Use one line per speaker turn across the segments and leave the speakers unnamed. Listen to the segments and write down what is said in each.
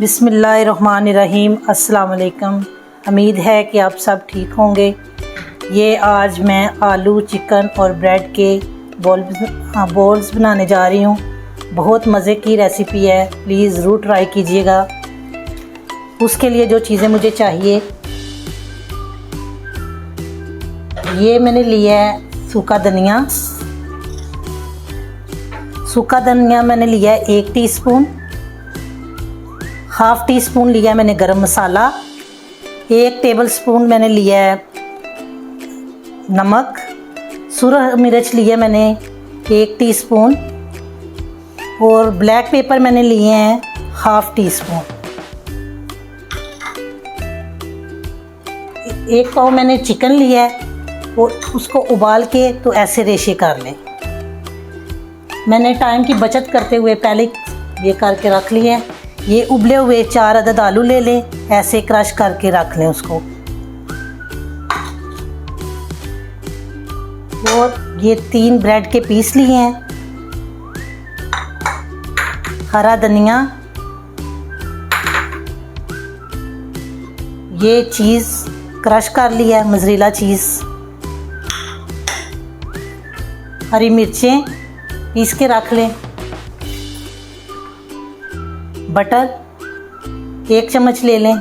बिस्मिल्लाहिर्रहमानिर्रहीम। अस्सलाम वालेकुम। उम्मीद है कि आप सब ठीक होंगे। ये आज मैं आलू चिकन और ब्रेड के बॉल्स बनाने जा रही हूँ। बहुत मज़े की रेसिपी है, प्लीज़ ज़रूर ट्राई कीजिएगा। उसके लिए जो चीज़ें मुझे चाहिए, ये मैंने लिया है सूखा धनिया। सूखा धनिया मैंने लिया है 1 टीस्पून। हाफ़ टी स्पून लिया मैंने गरम मसाला। 1 टेबलस्पून मैंने लिया है नमक। सुरख मिर्च लिया मैंने 1 टीस्पून और ब्लैक पेपर मैंने लिए हैं हाफ़ टी स्पून। 1 पाव मैंने चिकन लिया है और उसको उबाल के तो ऐसे रेशे कर लें। मैंने टाइम की बचत करते हुए पहले ये करके रख लिए हैं। ये उबले हुए 4 अदद आलू ले लें, ऐसे क्रश करके रख लें उसको। और ये 3 ब्रेड के पीस लिए हैं। हरा धनिया, ये चीज़ क्रश कर लिया है, मोज़रेला चीज़। हरी मिर्चें पीस के रख लें। बटर 1 चम्मच ले लें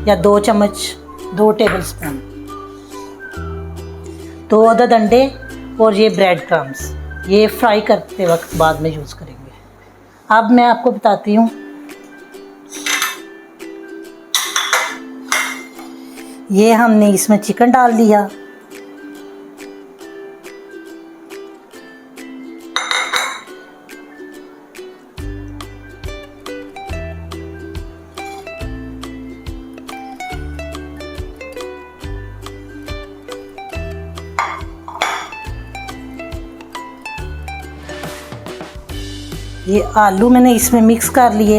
या 2 चम्मच, 2 टेबलस्पून। 2 अदद अंडे और ये ब्रेड क्रम्स, ये फ्राई करते वक्त बाद में यूज़ करेंगे। अब मैं आपको बताती हूँ। ये हमने इसमें चिकन डाल दिया। ये आलू मैंने इसमें मिक्स कर लिए।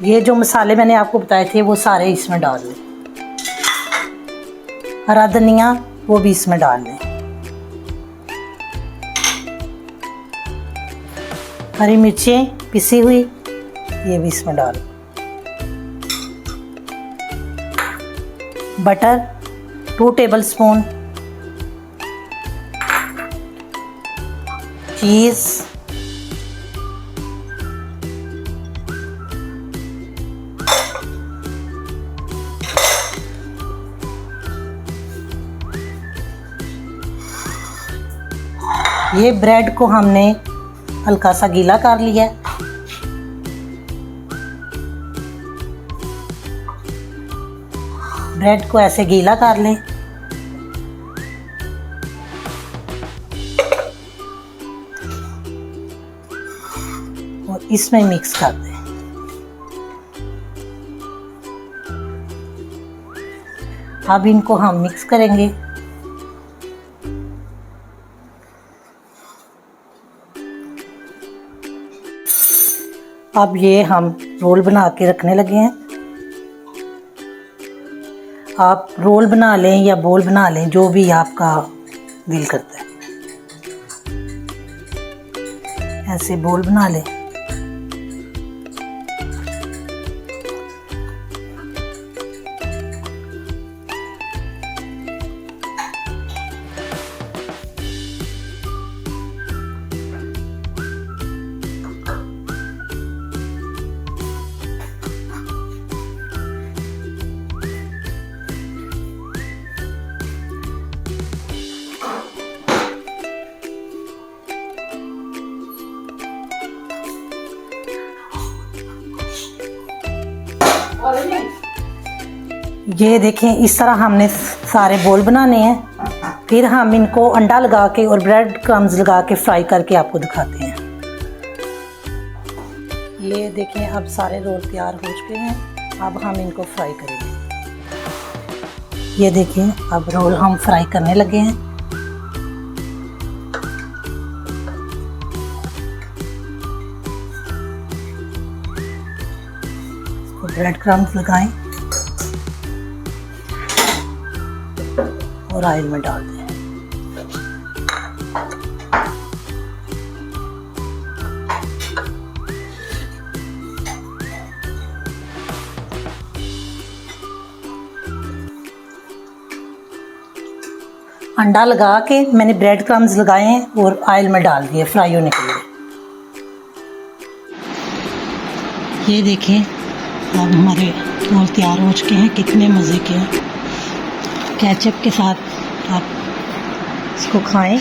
ये जो मसाले मैंने आपको बताए थे वो सारे इसमें डाल लें। हरा धनिया वो भी इसमें डाल लें। हरी मिर्चें पिसी हुई ये भी इसमें डाल। Butter 2 tablespoon. चीज़, ये ब्रेड को हमने हल्का सा गीला कर लिया। ब्रेड को ऐसे गीला कर लें। और इसमें मिक्स कर दें। अब इनको हम मिक्स करेंगे। अब ये हम रोल बना के रखने लगे हैं। आप रोल बना लें या बॉल बना लें, जो भी आपका दिल करता है। ऐसे बॉल बना लें। ये देखें, इस तरह हमने सारे बॉल बनाने हैं। फिर हम इनको अंडा लगा के और ब्रेड क्रम्स लगा के फ्राई करके आपको दिखाते हैं। ये देखें, अब सारे रोल तैयार हो चुके हैं। अब हम इनको फ्राई करेंगे। ये देखें, अब रोल हम फ्राई करने लगे हैं। ब्रेड क्रम्स लगाएं। और ऑयल में डाल दें। अंडा लगा के मैंने ब्रेड क्रम्स लगाए हैं और ऑयल में डाल दिए फ्राई होने के लिए। ये देखें अब हमारे रोल तैयार हो चुके हैं, कितने मज़े के हैं। केचप के साथ आप इसको खाएं।